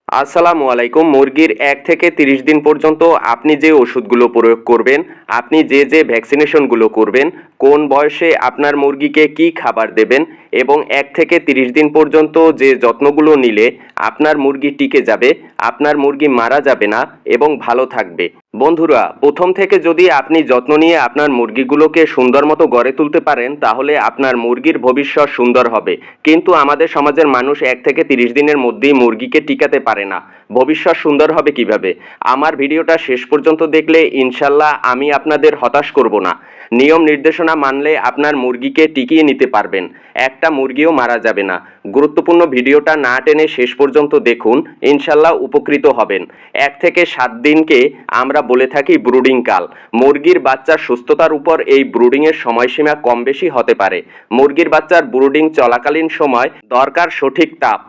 আসসালামু আলাইকুম। মুরগির ১ থেকে ৩০ দিন পর্যন্ত আপনি যে ওষুধগুলো প্রয়োগ করবেন, আপনি যে ভ্যাকসিনেশনগুলো করবেন, কোন বয়সে আপনার মুরগিকে কি খাবার দেবেন এবং ১ থেকে ৩০ দিন পর্যন্ত যে যত্নগুলো নিলে আপনার মুরগি টিকে যাবে, আপনার মুরগি মারা যাবে না এবং ভালো থাকবে। বন্ধুরা, প্রথম থেকে যদি আপনি যত্ন নিয়ে আপনার মুরগিগুলোকে সুন্দর মতো গড়ে তুলতে পারেন, তাহলে আপনার মুরগির ভবিষ্যৎ সুন্দর হবে। কিন্তু আমাদের সমাজের মানুষ ১ থেকে ৩০ দিনের মধ্যেই মুরগিকে টিকাতে পারে না। ভবিষ্যৎ সুন্দর হবে কিভাবে? আমার ভিডিওটা শেষ পর্যন্ত দেখলে ইনশাল্লাহ আমি আপনাদের হতাশ করব না। নিয়ম নির্দেশনা মানলে আপনার মুরগিকে টিকিয়ে নিতে পারবেন। একটা মুরগিও মারা যাবে না। গুরুত্বপূর্ণ ভিডিওটা না টেনে শেষ পর্যন্ত দেখুন, ইনশাল্লাহ উপকৃত হবেন। ১ থেকে ৭ দিনকে আমরা বলে থাকি ব্রুডিং কাল। মুরগির বাচ্চার সুস্থতার উপর এই ব্রুডিংয়ের সময়সীমা কম বেশি হতে পারে। মুরগির বাচ্চার ব্রুডিং চলাকালীন সময় দরকার সঠিক তাপ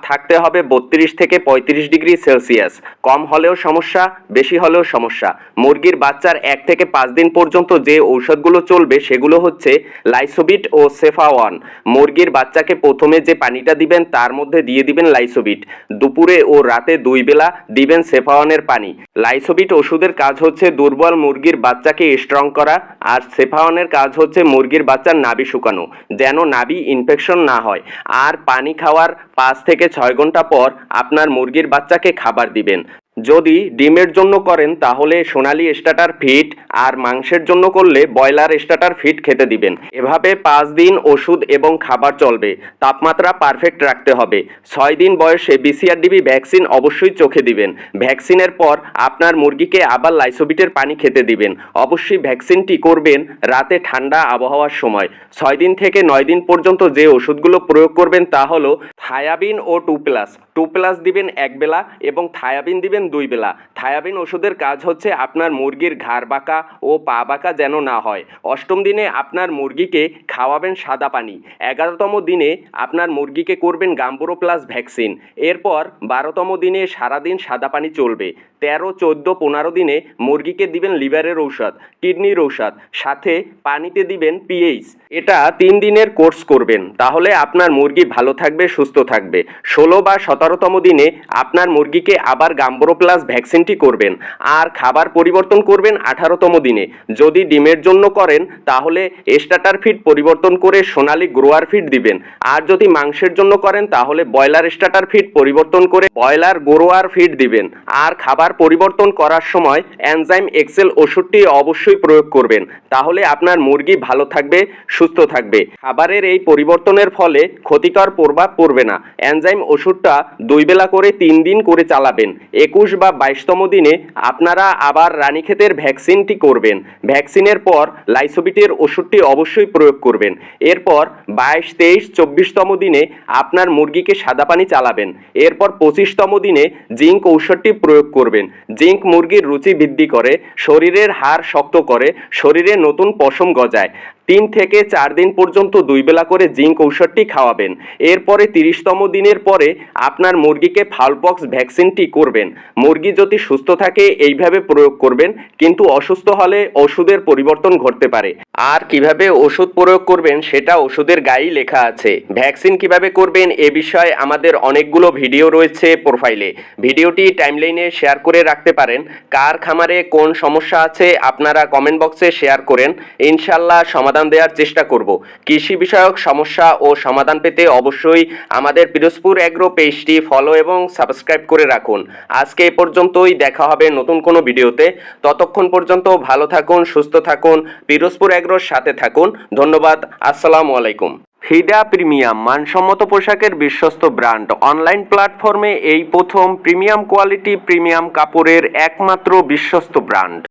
থাকতে হবে ৩২ থেকে ৩৫ ডিগ্রি সেলসিয়াস। কম হলেও সমস্যা, বেশি হলেও সমস্যা। মুরগির বাচ্চার ১ থেকে ৫ দিন পর্যন্ত যে ঔষধগুলো চলবে সেগুলো হচ্ছে লাইসোবিট ও সেফাওয়ান। মুরগির বাচ্চাকে প্রথমে যে পানিটা দিবেন তার মধ্যে দিয়ে দিবেন লাইসোবিট। দুপুরে ও রাতে ২ বেলা দিবেন সেফাওয়ানের পানি। লাইসোবিট ওষুধের কাজ হচ্ছে দুর্বল মুরগির বাচ্চাকে স্ট্রং করা, আর সেফাওয়ানের কাজ হচ্ছে মুরগির বাচ্চার নাভি শুকানো, যেন নাভি ইনফেকশন না হয়। আর পানি খাওয়ার ৫ থেকে ৬ ঘন্টা পর আপনার মুরগির বাচ্চাকে খাবার দিবেন। যদি ডিমের জন্য করেন তাহলে সোনালী স্টার্টার ফিড, আর মাংসের জন্য করলে ব্রয়লার স্টার্টার ফিড খেতে দিবেন। এভাবে ৫ দিন ওষুধ এবং খাবার চলবে। তাপমাত্রা পারফেক্ট রাখতে হবে। ৬ দিন বয়সে BCRDB ভ্যাকসিন অবশ্যই চোখে দিবেন। ভ্যাকসিনের পর আপনার মুরগিকে আবার লাইসোবিটের পানি খেতে দিবেন। অবশ্যই ভ্যাকসিনটি করবেন রাতে ঠান্ডা আবহাওয়ার সময়। ৬ দিন থেকে ৯ দিন পর্যন্ত যে ওষুধগুলো প্রয়োগ করবেন তা হলো থায়াবিন ও 2+ দিবেন ১ বেলা এবং থায়াবিন দিবেন ২ বেলা। থায়াবিন ওষুধের কাজ হচ্ছে আপনার মুরগির ঘাড় বাঁকা ও পা বাঁকা যেন না হয়। ৮ম দিনে আপনার মুরগিকে খাওয়াবেন সাদা পানি। ১১তম দিনে আপনার মুরগিকে করবেন গাম্বুরো প্লাস ভ্যাকসিন। এরপর ১২তম দিনে সারাদিন সাদা পানি চলবে। ১৩, ১৪, ১৫ দিনে মুরগিকে দিবেন লিভারের ঔষধ, কিডনির ঔষধ, সাথে পানিতে দিবেন PH। এটা ৩ দিনের কোর্স করবেন, তাহলে আপনার মুরগি ভালো থাকবে, সুস্থ থাকবে। ১৬ বা ১৭তম দিনে আপনার মুরগিকে আবার গাম্বুরো প্লাস ভ্যাকসিনটি করবেন, আর খাবার পরিবর্তন করবেন ১৮তম দিনে। যদি ডিমের জন্য করেন তাহলে স্টার্টার ফিড পরিবর্তন করে সোনালী গ্রোয়ার ফিড দিবেন, আর যদি মাংসের জন্য করেন তাহলে ব্রয়লার স্টার্টার ফিড পরিবর্তন করে ব্রয়লার গ্রোয়ার ফিড দিবেন। আর খাবার পরিবর্তন করার সময় এনজাইম এক্সেল ওষুধটি অবশ্যই প্রয়োগ করবেন, তাহলে আপনার মুরগি ভালো থাকবে, সুস্থ থাকবে। খাবারের এই পরিবর্তনের ফলে ক্ষতিকর প্রভাব পড়বে না। এনজাইম ওষুধটা ২ বেলা করে ৩ দিন করে চালাবেন। ২১ বা ২২তম দিনে আপনারা আবার রানীক্ষেতের ভ্যাকসিনটি করবেন। ভ্যাকসিনের পর লাইসোবিটের ওষুধটি অবশ্যই প্রয়োগ করবেন। এরপর ২২, ২৩, ২৪তম দিনে আপনার মুরগিকে সাদা পানি চালাবেন। এরপর ২৫তম দিনে জিঙ্ক ঔষধটি প্রয়োগ করবেন। জিঙ্ক মুরগির রুচি বৃদ্ধি করে, শরীরের হাড় শক্ত করে, শরীরে নতুন পশম গজায়। ৩ থেকে ৪ দিন পর্যন্ত ২ বেলা করে জিঙ্ক ঔষধটি খাওয়াবেন। এরপরে ৩০তম দিনের পরে আপনার মুরগিকে ফাউলপক্স ভ্যাকসিনটি করবেন। মুরগি যদি সুস্থ থাকে এইভাবে প্রয়োগ করবেন, কিন্তু অসুস্থ হলে ওষুধের পরিবর্তন ঘটতে পারে। আর কিভাবে ওষুধ প্রয়োগ করবেন সেটা ওষুধের গায়েই লেখা আছে। ভ্যাকসিন কিভাবে করবেন এ বিষয়ে আমাদের অনেকগুলো ভিডিও রয়েছে প্রোফাইলে। ভিডিওটি টাইমলাইনে শেয়ার করে রাখতে পারেন। কার খামারে কোন সমস্যা আছে আপনারা কমেন্ট বক্সে শেয়ার করেন, ইনশাল্লাহ সমাধান দেওয়ার চেষ্টা করব। কৃষি বিষয়ক সমস্যা ও সমাধান পেতে অবশ্যই আমাদের পিরোজপুর এগ্রো পেজটি ফলো এবং সাবস্ক্রাইব করে রাখুন। আজকে এ পর্যন্তই, দেখা হবে নতুন কোনো ভিডিওতে। ততক্ষণ পর্যন্ত ভালো থাকুন, সুস্থ থাকুন, পিরোজপুর এগ্রোর সাথে থাকুন। ধন্যবাদ। আসসালামু আলাইকুম। ফিদা প্রিমিয়াম, মানসম্মত পোশাকের বিশ্বস্ত ব্র্যান্ড। অনলাইন প্ল্যাটফর্মে এই প্রথম প্রিমিয়াম কোয়ালিটি প্রিমিয়াম কাপড়ের একমাত্র বিশ্বস্ত ব্র্যান্ড।